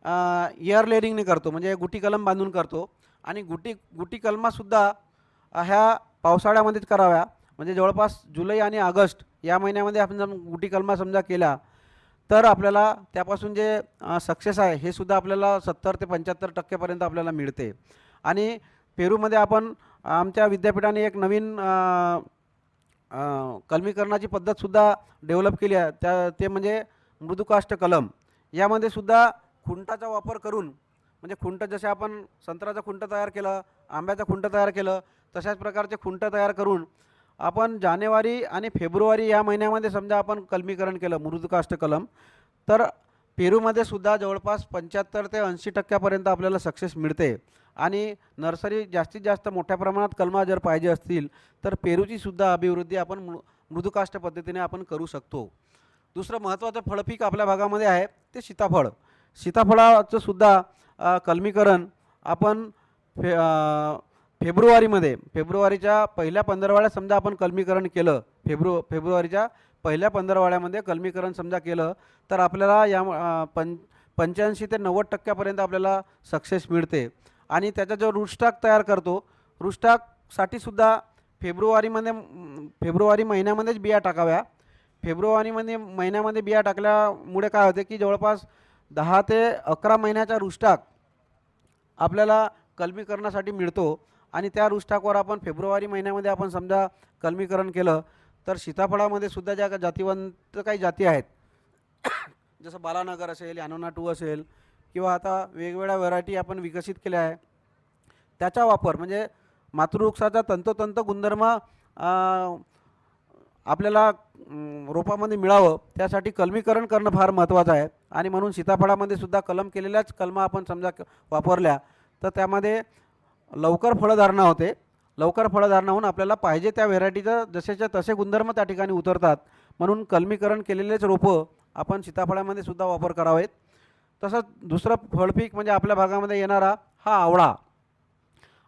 एअर लेअरिंगने करतो, म्हणजे गुटी कलम बांधून करतो. आणि गुटी कलमासुद्धा ह्या पावसाळ्यामध्येच कराव्या. म्हणजे जवळपास जुलै आणि ऑगस्ट या महिन्यामध्ये आपण जर गुटी कलमा समजा केला तर आपल्याला त्यापासून जे सक्सेस आहे हे सुद्धा आपल्याला 70 ते 75% आपल्याला मिळते. आणि पेरूमध्ये आपण आमच्या विद्यापीठाने एक नवीन कलमीकरणाची पद्धतसुद्धा डेव्हलप केली आहे. ते म्हणजे मृदुकाष्ठ कलम. यामध्ये सुद्धा खुंटाचा वापर करून, म्हणजे खुंट जसे आपण संत्र्याचं खुंट तयार केलं, आंब्याचं खुंट तयार केलं, तशाच प्रकारचे खुंट तयार करून आपण जानेवारी आणि फेब्रुवारी या महिन्यामध्ये समजा आपण कलमीकरण केलं मृदुकाष्ठ कलम, तर पेरूमध्ये सुद्धा जवळपास 75 ते 80% आपल्याला सक्सेस मिळते. आणि नर्सरी जास्तीत जास्त मोठ्या प्रमाणात कलमा जर पाहिजे असतील तर पेरूची सुद्धा अभिवृद्धी आपण मृदुकाष्ठ पद्धतीने आपण करू शकतो. दुसरं महत्त्वाचं फळपीक आपल्या भागामध्ये आहे ते सीताफळ. सीताफळाचं सुद्धा कलमीकरण आपण फेब्रुवारीच्या पहिल्या 15 समजा आपण कलमीकरण केलं, फेब्रुवारीच्या पहिल्या 15 कलमीकरण समजा केलं तर आपल्याला या 85 ते 90% आपल्याला सक्सेस मिळते. आणि त्याचा जो रूटस्टॉक तयार करतो, रूटस्टॉकसाठी सुद्धा फेब्रुवारी महिन्यामध्येच बिया टाकाव्या. फेब्रुवारीमध्ये महिन्यामध्ये बिया टाकल्यामुळे काय होते की जवळपास 10 ते 11 महिन्याचा रूटस्टॉक आपल्याला कलमीकरणासाठी मिळतो. आणि त्या रूटस्टॉकवर आपण फेब्रुवारी महिन्यामध्ये आपण समजा कलमीकरण केलं तर सीताफळामध्ये सुद्धा ज्या जातीवंत काही जाती आहेत जसं बालानगर असेल, यानोना 2 असेल किंवा आता वेगवेगळ्या व्हरायटी आपण विकसित केल्या आहे, त्याचा वापर म्हणजे मातृवृक्षाचा तंतोतंत गुणधर्म आपल्याला रोपामध्ये मिळावं त्यासाठी कलमीकरण करणं फार महत्त्वाचं आहे. आणि म्हणून सीताफळामध्ये सुद्धा कलम केलेल्याच कलमा आपण समजा वापरल्या तर त्यामध्ये लवकर फळधारणा होते. लवकर फळधारणा होऊन आपल्याला पाहिजे त्या व्हेरायटीचं जसेच्या तसे गुणधर्म त्या ठिकाणी उतरतात. म्हणून कलमीकरण केलेलेच रोपं आपण सीताफळामध्ये सुद्धा वापर करावेत. तसंच दुसरं फळपीक म्हणजे आपल्या भागामध्ये येणारा हा आवळा.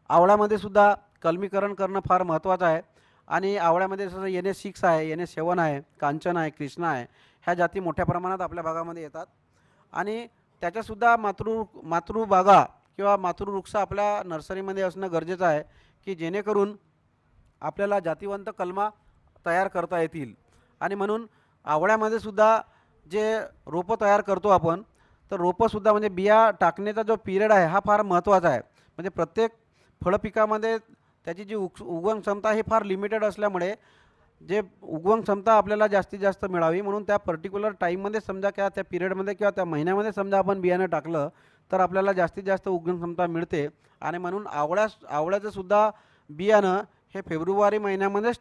आवळ्यामध्ये सुद्धा कलमीकरण करणं फार महत्त्वाचं आहे. आणि आवळ्यामध्ये जसं NS6 आहे, NS7 आहे, कांचन आहे, कृष्णा आहे, ह्या जाती मोठ्या प्रमाणात आपल्या भागामध्ये येतात. आणि त्याच्यासुद्धा मातृबागा किंवा मातृवृक्ष आपल्या नर्सरीमध्ये असणं गरजेचं आहे की जेणेकरून आपल्याला जातीवंत कलमा तयार करता येतील. आणि म्हणून आवळ्यामध्ये सुद्धा जे रोपं तयार करतो आपण तर रोपंसुद्धा म्हणजे बिया टाकण्याचा जो पिरियड आहे हा फार महत्त्वाचा आहे. म्हणजे प्रत्येक फळपिकामध्ये त्याची जी उगवण क्षमता ही फार लिमिटेड असल्यामुळे जे उगवण क्षमता आपल्याला जास्तीत जास्त मिळावी म्हणून त्या पर्टिक्युलर टाईममध्ये समजा किंवा त्या पिरियडमध्ये किंवा त्या महिन्यामध्ये समजा आपण बियाणं टाकलं तर आपल्याला जास्तीत जास्त उगवण क्षमता मिळते. आणि म्हणून आवळ्याचं सुद्धा बियाणं हे फेब्रुवारी महिन्यामध्येच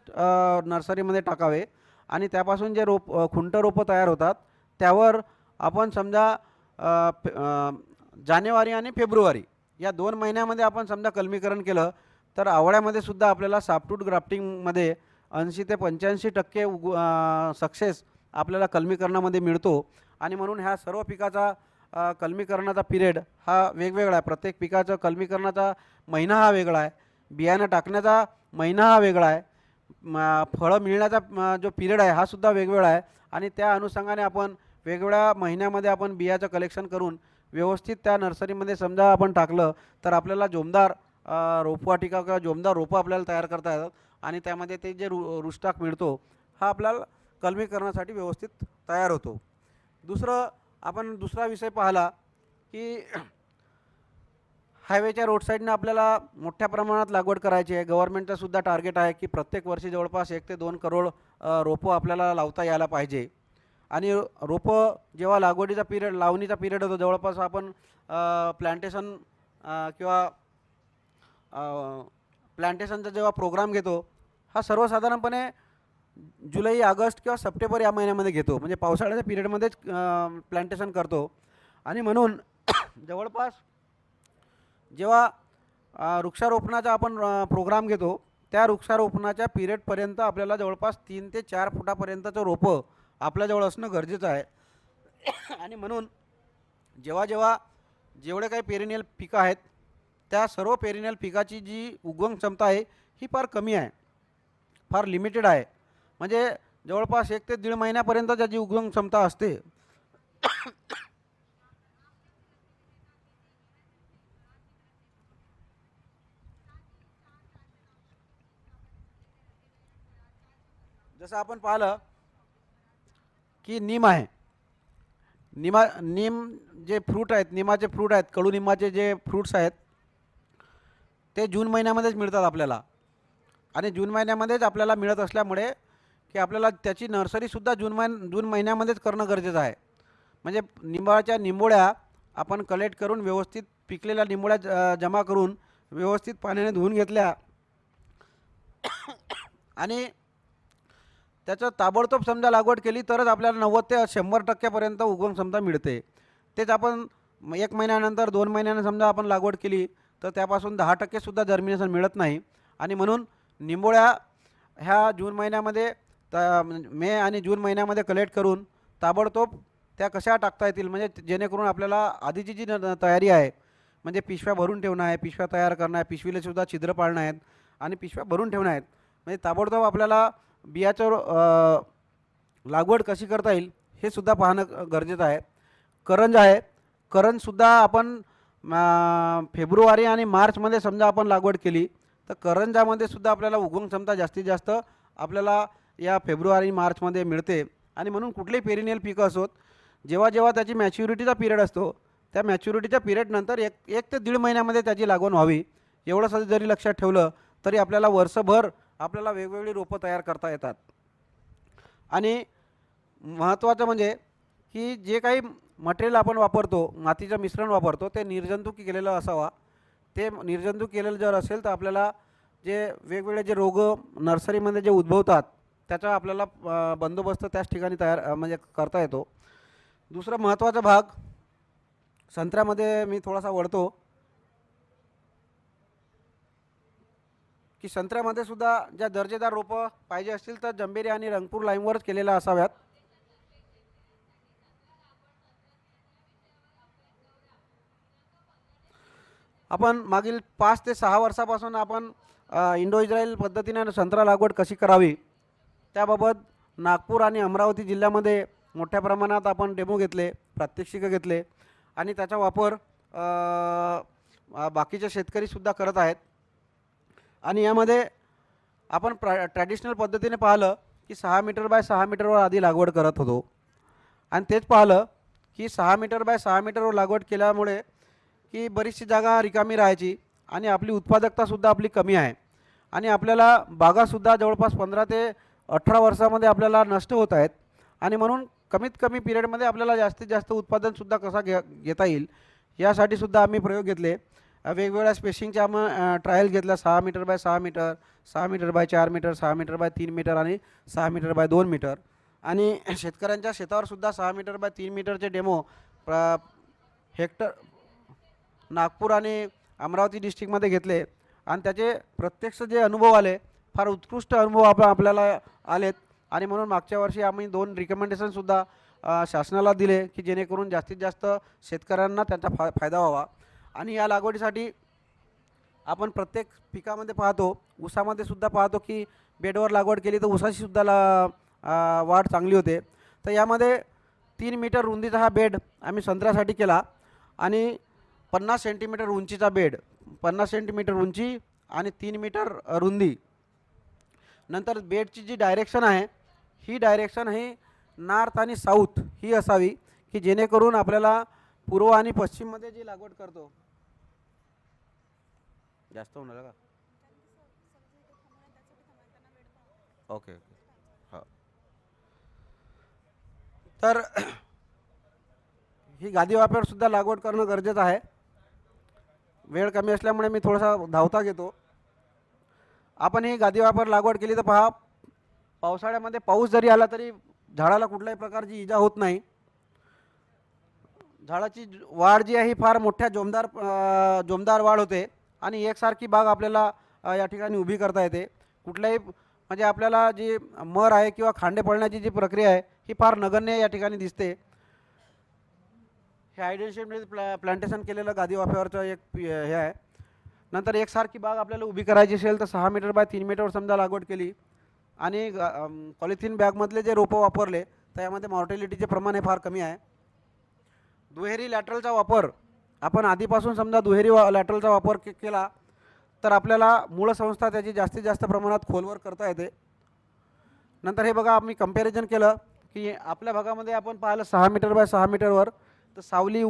नर्सरीमध्ये टाकावे. आणि त्यापासून जे खुंट रोपं तयार होतात त्यावर आपण समजा जानेवारी आणि फेब्रुवारी या 2 महिन्यामध्ये आपण समजा कलमीकरण केलं तर आवळ्यामध्ये सुद्धा आपल्याला सॉफ्टवूड ग्राफ्टिंगमध्ये 80 ते 85% सक्सेस आपल्याला कलमीकरणामध्ये मिळतो. आणि म्हणून ह्या सर्व पिकाचा कलमीकरणाचा पिरियड हा वेगवेगळा आहे. प्रत्येक पिकाचं कलमीकरणाचा महिना हा वेगळा आहे, बियाणं टाकण्याचा महिना हा वेगळा आहे, फळं मिळण्याचा जो पिरियड आहे हा सुद्धा वेगवेगळा आहे. आणि त्या अनुषंगाने आपण वेगवेगळ्या महिन्यामध्ये आपण बियाचं कलेक्शन करून व्यवस्थित त्या नर्सरीमध्ये समजा आपण टाकलं तर आपल्याला जोमदार रोपवाटिका किंवा जोमदार रोपं आपल्याला तयार करता येतात. आणि त्यामध्ये ते जे रूटस्टॉक मिळतो हा आपल्याला कलमीकरणासाठी व्यवस्थित तयार होतो. दुसरा विषय पाहिला की हायवेच्या रोड साईडनं आपल्याला मोठ्या प्रमाणात लागवड करायची आहे. गव्हर्नमेंटचं सुद्धा टार्गेट आहे की प्रत्येक वर्षी जवळपास 1 ते 2 करोड रोपं आपल्याला लावता यायला पाहिजे. आणि रोपं जेव्हा लागवडीचा पिरियड लावणीचा पिरियड होतो जवळपास आपण प्लांटेशन किंवा प्लांटेशनचा जेव्हा प्रोग्राम घेतो हा सर्वसाधारणपणे जुलै, ऑगस्ट किंवा सप्टेंबर या महिन्यामध्ये घेतो. म्हणजे पावसाळ्याच्या पिरियडमध्येच प्लांटेशन करतो. आणि म्हणून जवळपास जेव्हा वृक्षारोपणाचा आपण प्रोग्राम घेतो त्या वृक्षारोपणाच्या पिरियडपर्यंत आपल्याला जवळपास 3 ते 4 फुटापर्यंतचं रोपं आपल्याजवळ असणं गरजेचं आहे. आणि म्हणून जेवढे काही पेरिनियल पिकं आहेत त्या सर्व पेरिनियल पिकाची जी उगवण क्षमता आहे ही फार कमी आहे, फार लिमिटेड आहे. म्हणजे जवळपास 1 ते दीड महिन्यापर्यंत त्याची उगवण क्षमता असते. जसं आपण पाहिलं की नीम आहे. नीम जे फ्रूट आहेत, निमाचे फ्रूट आहेत, कडुनिंबाचे जे फ्रूट्स आहेत ते जून महिन्यामध्येच मिळतात आपल्याला. आणि जून महिन्यामध्येच आपल्याला मिळत असल्यामुळे की आपल्याला त्याची नर्सरीसुद्धा जून महिन्यामध्येच करणं गरजेचं आहे. म्हणजे निंबाच्या निंबोळ्या आपण कलेक्ट करून व्यवस्थित पिकलेल्या निंबोळ्या जमा करून व्यवस्थित पाण्याने धुवून घेतल्या आणि त्याचं ताबडतोब समजा लागवड केली तरच आपल्याला 90 ते 100% उगवण क्षमता मिळते. तेच आपण 1 महिन्यानंतर 2 महिन्यानं समजा आपण लागवड केली तर त्यापासून 10% सुद्धा जर्मिनेशन मिळत नाही. आणि म्हणून निंबोळ्या ह्या जून महिन्यामध्ये मे आणि जून महिन्यामध्ये कलेक्ट करून ताबडतोब त्या कशा टाकता येतील, म्हणजे जेणेकरून आपल्याला आधीची जी तयारी आहे म्हणजे पिशव्या भरून ठेवणं आहे, पिशव्या तयार करणं आहे, पिशवीला सुद्धा छिद्र पाडणं आहेत आणि पिशव्या भरून ठेवणं आहेत. म्हणजे ताबडतोब आपल्याला बियाचं लागवड कशी करता येईल हे सुद्धा पाहणं गरजेचं आहे. करंज आहे. करंजसुद्धा आपण फेब्रुवारी आणि मार्चमध्ये समजा आपण लागवड केली तर करंजामध्ये सुद्धा आपल्याला उगवण क्षमता जास्तीत जास्त आपल्याला या फेब्रुवारी मार्चमध्ये मिळते. आणि म्हणून कुठलेही पेरिनियल पिकं असोत जेव्हा त्याची मॅच्युरिटीचा पिरियड असतो त्या मॅच्युरिटीच्या पिरियडनंतर एक ते दीड महिन्यामध्ये त्याची लागवड व्हावी एवढं जरी लक्षात ठेवलं तरी आपल्याला वर्षभर आपल्याला वेगवेगळी रोपं तयार करता येतात. आणि महत्त्वाचं म्हणजे की जे काही मटेरियल आपण वापरतो, मातीचं मिश्रण वापरतो ते निर्जंतुक केलेलं असावा. ते निर्जंतुक केलेलं जर असेल तर आपल्याला जे वेगवेगळे जे रोग नर्सरीमध्ये जे उद्भवतात त्याचा आपल्याला बंदोबस्त त्याच ठिकाणी म्हणजे करता येतो. दुसरा महत्त्वाचा भाग संत्र्यामध्ये मी थोडासा वळतो की संत्र्यामध्ये सुद्धा ज्या दर्जेदार रोपं पाहिजे असतील तर जंबेरी आणि रंगपूर लाईमवरच केलेल्या असाव्यात. आपण मागील 5 ते 6 वर्षापासून आपण इंडो इस्रायल पद्धतीने संत्रा लागवड कशी करावी त्याबाबत नागपूर आणि अमरावती जिल्ह्यामध्ये मोठ्या प्रमाणात आपण डेमो घेतले, प्रात्यक्षिकं घेतले आणि त्याचा वापर बाकीचे शेतकरीसुद्धा करत आहेत. आणि यामध्ये आपण ट्रॅडिशनल पद्धतीने पाहिलं की 6 मीटर बाय 6 मीटरवर आधी लागवड करत होतो आणि तेच पाहिलं की 6 मीटर बाय 6 मीटरवर लागवड केल्यामुळे की बरीचशी जागा रिकामी राहायची आणि आपली उत्पादकतासुद्धा आपली कमी आहे आणि आपल्याला बागासुद्धा जवळपास 15 ते 18 वर्षामध्ये आपल्याला नष्ट होत आहेत. आणि म्हणून कमीत कमी पिरियडमध्ये आपल्याला जास्तीत जास्त उत्पादनसुद्धा कसा घेता येईल यासाठी सुद्धा आम्ही प्रयोग घेतले. वेगवेगळ्या स्पेसिंगच्या आम्ही ट्रायल घेतल्या. 6 metre by 6 metre, 6 metre by 4 metre, 6 metre by 3 metre आणि 6 मीटर बाय 2 मीटर. आणि शेतकऱ्यांच्या शेतावरसुद्धा 6 मीटर बाय 3 मीटरचे डेमो हेक्टर नागपूर आणि अमरावती डिस्ट्रिक्टमध्ये घेतले आणि त्याचे प्रत्यक्ष जे अनुभव आले फार उत्कृष्ट अनुभव आपल्याला आलेत. आणि म्हणून मागच्या वर्षी आम्ही 2 रिकमेंडेशनसुद्धा शासनाला दिले की जेणेकरून जास्तीत जास्त शेतकऱ्यांना त्याचा फायदा व्हावा. आणि या लागवडीसाठी आपण प्रत्येक पिकामध्ये पाहतो, ऊसामध्ये सुद्धा पाहतो की बेडवर लागवड केली तर ऊसाचीसुद्धा वाढ चांगली होते. तर यामध्ये 3 मीटर रुंदीचा हा बेड आम्ही संत्र्यासाठी केला आणि 50 सेंटीमीटर उंचीचा बेड, 50 सेंटीमीटर उंची आणि 3 मीटर रुंदी. नंतर बेडची जी डायरेक्शन आहे ही डायरेक्शन ही नॉर्थ आणि साऊथ ही असावी की जेणेकरून आपल्याला पूर्व आणि पश्चिममध्ये जी लागवड करतो जास्त होणार का? Okay okay. हो. तर ही गादी वाफ्यावरसुद्धा लागवड करणं गरजेचं आहे. वेळ कमी असल्यामुळे मी थोडासा धावता घेतो. आपण ही गादी वापर लागवड केली तर पहा, पावसाळ्यामध्ये पाऊस जरी आला तरी झाडाला कुठल्याही प्रकारची इजा होत नाही. झाडाची वाढ जी आहे ही फार मोठ्या जोमदार वाढ होते आणि एकसारखी बाग आपल्याला या ठिकाणी उभी करता येते. कुठल्याही म्हणजे आपल्याला जी मर आहे किंवा खांडे पडण्याची जी प्रक्रिया आहे ही फार नगण्य या ठिकाणी दिसते. हे हायड्रेशनमध्ये प्लांटेशन केलेलं गादी वाफ्यावरचं एक हे आहे. नंतर एकसारखी बाग आपल्याला उभी करायची असेल तर 6 मीटर बाय 3 मीटरवर समजा लागवड केली आणि पॉलिथिन बॅगमधले जे रोपं वापरले तर यामध्ये मॉर्टेलिटीचे प्रमाण हे फार कमी आहे. दुहेरी लॅटरलचा वापर आपण आधीपासून समजा दुहेरी लॅटरलचा वापर केला तर आपल्याला मूळ संस्था त्याची जास्तीत जास्त प्रमाणात खोलवर करता येते. नंतर हे बघा, आम्ही कंपॅरिझन केलं की आपल्या भागामध्ये आपण पाहिलं 6 मीटर बाय 6 मीटरवर तर सावली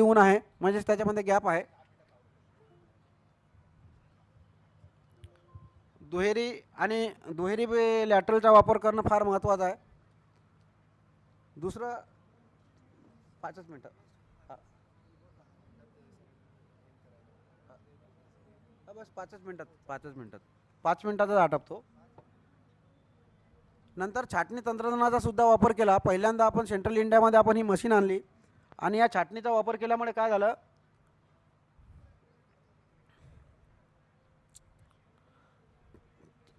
ऊन आहे, म्हणजेच त्याच्यामध्ये गॅप आहे. दुहेरी लॅटरलचा वापर करणं फार महत्त्वाचं आहे. दुसरं 5च मिनटं. बस 5 मिनटातच आटपतो. नंतर छाटणी तंत्रज्ञानाचा सुद्धा वापर केला. पहिल्यांदा आपण सेंट्रल इंडियामध्ये आपण ही मशीन आणली आणि या छाटणीचा वापर केल्यामुळे काय झालं,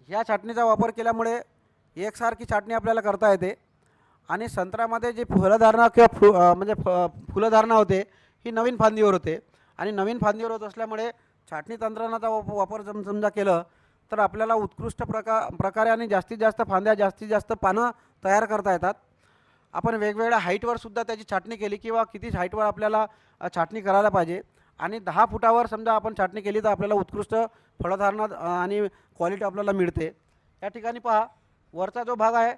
ह्या छाटणीचा वापर केल्यामुळे एकसारखी छाटणी आपल्याला करता येते आणि संत्र्यामध्ये जी फलधारणा किंवा फुलधारणा होते ही नवीन फांदीवर होते आणि नवीन फांदीवर होत असल्यामुळे छाटणी तंत्रज्ञानाचा वापर समजा केलं तर आपल्याला उत्कृष्ट प्रकारे आणि जास्तीत जास्त फांद्या, जास्तीत जास्त पानं तयार करता येतात. आपण वेगवेगळ्या हाईटवर सुद्धा त्याची छाटणी केली किंवा किती हाईटवर आपल्याला छाटणी करायला पाहिजे आणि 10 फुटावर समजा आपण छाटणी केली तर आपल्याला उत्कृष्ट फळधारणा आणि क्वालिटी आपल्याला मिळते. या ठिकाणी पहा, वरचा जो भाग आहे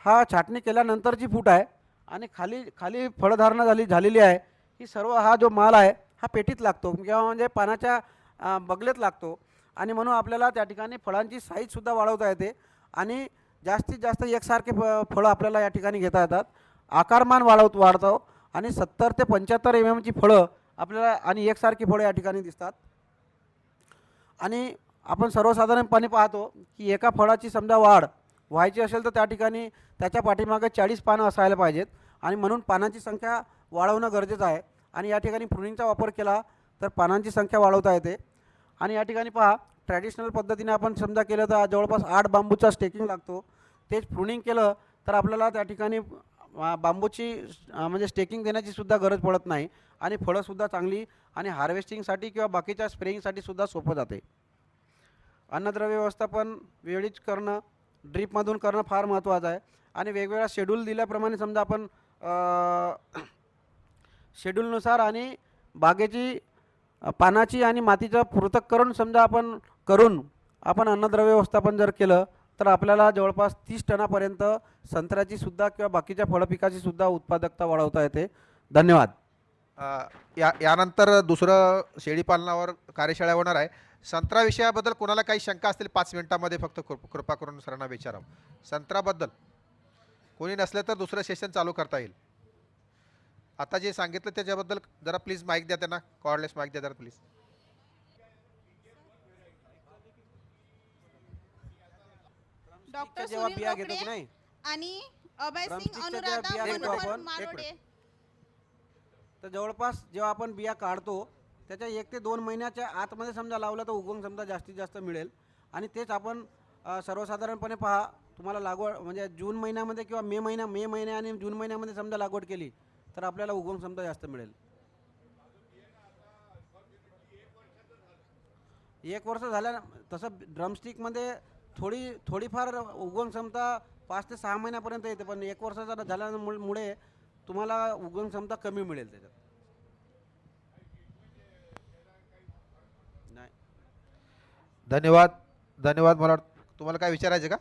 हा छाटणी केल्यानंतरची फूट आहे आणि खाली खाली फळधारणा झालेली आहे. ही सर्व हा जो माल आहे हा पेटीत लागतो किंवा म्हणजे पानाच्या बगलेत लागतो आणि म्हणून आपल्याला त्या ठिकाणी फळांची साईजसुद्धा वाढवता येते आणि जास्तीत जास्त एकसारखे फळं आपल्याला या ठिकाणी घेता येतात. आकारमान वाढतो आणि 70 ते 75 mm ची फळं आपल्याला आणि एकसारखी फळं या ठिकाणी दिसतात. आणि आपण सर्वसाधारणपणे पाहतो की एका फळाची समजा वाढ व्हायची असेल तर त्या ठिकाणी त्याच्या पाठीमागे 40 पानं असायला पाहिजेत आणि म्हणून पानांची संख्या वाढवणं गरजेचं आहे आणि या ठिकाणी प्रुनिंगचा वापर केला तर पानांची संख्या वाढवता येते. आणि या ठिकाणी पहा, ट्रॅडिशनल पद्धतीने आपण समजा केलं तर जवळपास 8 बांबूचा स्टेकिंग लागतो. तेच प्रुनिंग केलं तर आपल्याला त्या ठिकाणी बांबूची म्हणजे स्टेकिंग देण्याची सुद्धा गरज पडत नाही आणि फळंसुद्धा चांगली आणि हार्वेस्टिंगसाठी किंवा बाकीच्या स्प्रेइंगसाठी सुद्धा सोपं जाते. अन्नद्रव्य व्यवस्थापन वेळीच करणं, ड्रीपमधून करणं फार महत्त्वाचं आहे आणि वेगवेगळा शेड्यूल दिल्याप्रमाणे समजा आपण शेड्यूलनुसार आणि बागेची पानाची आणि मातीचं पृथक्करण समजा आपण अन्नद्रव्य व्यवस्थापन जर केलं तर आपल्याला जवळपास 30 टनापर्यंत संत्र्याची सुद्धा किंवा बाकीच्या फळपिकाची सुद्धा उत्पादकता वाढवता येते. धन्यवाद. यानंतर दुसरं शेळीपालनावर कार्यशाळा होणार आहे. संत्रा विषयाबद्दल कोणाला काही शंका असतील 5 मिनिटांमध्ये फक्त कृपा करून सरांना विचारावं. संत्र्याबद्दल कोणी नसलं तर दुसरं सेशन चालू करता येईल. आता जे सांगितलं त्याच्याबद्दल जरा प्लीज माईक द्या त्यांना, कॉर्डलेस माईक द्या जरा प्लीज. डॉक्टर जेव्हा सुनील बिया घेतो की रोकडे नाही, आणि अभय सिंग ड्रमस्टिकच्या जेव्हा अनुराधा बिया घेतो मनोहर आपण, मारोडे. तर जवळपास जेव्हा आपण बिया काढतो त्याच्या 1 ते 2 महिन्याच्या आतमध्ये समजा लावलं तर उगवण समजा जास्तीत जास्त मिळेल. आणि तेच आपण सर्वसाधारणपणे पहा, तुम्हाला लागवड म्हणजे जून महिन्यामध्ये किंवा मे महिन्या आणि जून महिन्यामध्ये समजा लागवड केली तर आपल्याला उगवण समजा जास्त मिळेल. 1 वर्ष झाल्या तसं ड्रमस्टिकमध्ये थोडीफार उगवण क्षमता 5 ते 6 महिन्यापर्यंत येते, पण 1 वर्षाचा झाल्यामुळे तुम्हाला उगवण क्षमता कमी मिळेल त्याच्यात. नाही. धन्यवाद. धन्यवाद. मला तुम्हाला काय विचारायचं का?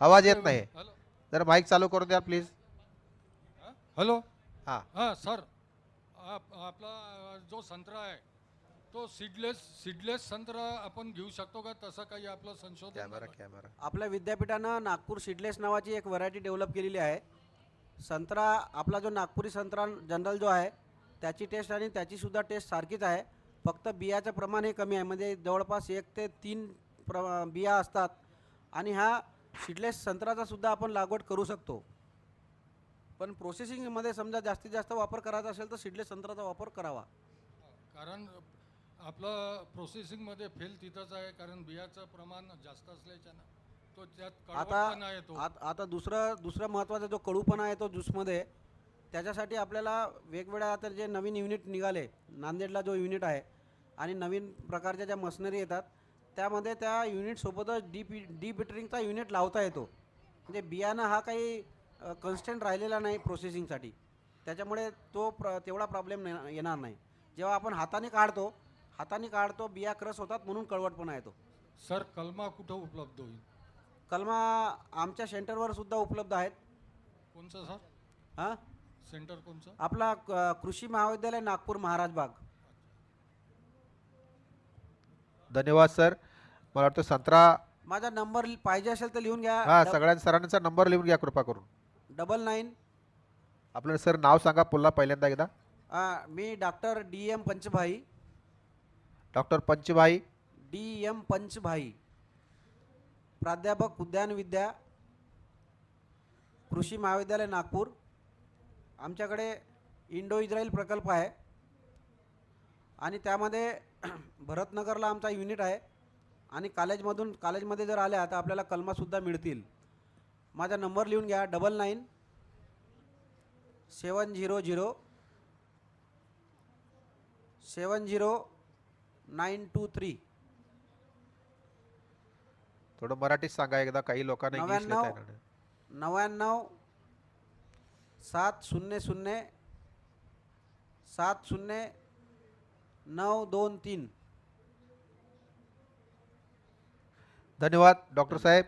आवाज येत नाही. जरा माईक चालू करून द्या प्लीज. हॅलो. हां हां सर, आपला जो संत्रा आहे तो सीडलेस संत्रा आपण घेऊ शकतो का? तसं काही आपलं संशोधन कॅमेरा झालं? कॅमेरा आपल्या विद्यापीठानं नागपूर सीडलेस नावाची एक व्हरायटी डेव्हलप केलेली आहे. संत्रा आपला जो नागपुरी संत्रा जनरल जो आहे त्याची टेस्ट आणि त्याचीसुद्धा टेस्ट सारखीच आहे. फक्त बियाचं प्रमाण हे कमी आहे, म्हणजे जवळपास 1 ते 3 बिया असतात. आणि हा सीडलेस संत्र्याचा सुद्धा आपण लागवड करू शकतो. पण प्रोसेसिंगमध्ये समजा जास्तीत जास्त वापर करायचा असेल तर सीडलेस संत्र्याचा वापर करावा. कारण आपलं प्रोसेसिंगमध्ये फेल तिथंच आहे, कारण बियाचं प्रमाण जास्त असल्याच्यानं तो त्यात कडवटपणा येतो. आता दुसरं महत्त्वाचा जो कडूपणा आहे तो ज्यूसमध्ये, त्याच्यासाठी आपल्याला वेगवेगळ्या आता जे नवीन युनिट निघाले, नांदेडला जो युनिट आहे आणि नवीन प्रकारच्या ज्या मशिनरी येतात त्यामध्ये त्या युनिटसोबतच डी बिटरिंगचा युनिट लावता येतो. म्हणजे बियाणं हा काही कन्स्टंट राहिलेला नाही प्रोसेसिंगसाठी, त्याच्यामुळे तेवढा प्रॉब्लेम येणार नाही. जेव्हा आपण हाताने काढतो बिया क्रस होतात म्हणून कडवटपणा येतो. सर, कलमा कुठं उपलब्ध होईल? कलमा आमच्या सेंटरवर सुद्धा उपलब्ध आहेत. कोणचं सर? हां, सेंटर कोणचं? आपला कृषी महाविद्यालय नागपूर महाराज बाग. धन्यवाद सर. मला वाटतं संत्रा माझा नंबर पाहिजे असेल तर लिहून घ्या. हा सगळ्या सरांचा नंबर लिहून घ्या कृपा करून. 99. आपलं सर नाव सांगा पुन्हा पहिल्यांदा एकदा. मी doctor DM Panchbhai. Doctor Panchbhai. DM Panchbhai, प्राध्यापक उद्यानविद्या, कृषी महाविद्यालय नागपूर. आमच्याकडे इंडो इस्रायल प्रकल्प आहे आणि त्यामध्ये भरतनगरला आमचा युनिट आहे. आणि कॉलेजमध्ये जर आल्या तर आपल्याला कलमासुद्धा मिळतील. माझा नंबर लिहून घ्या. 99 700 70923. थोडं मराठीत सांगा एकदा, काही लोकांना इंग्लिश लिहिता येणार नाही. 99 700 70923. धन्यवाद डॉक्टर साहेब.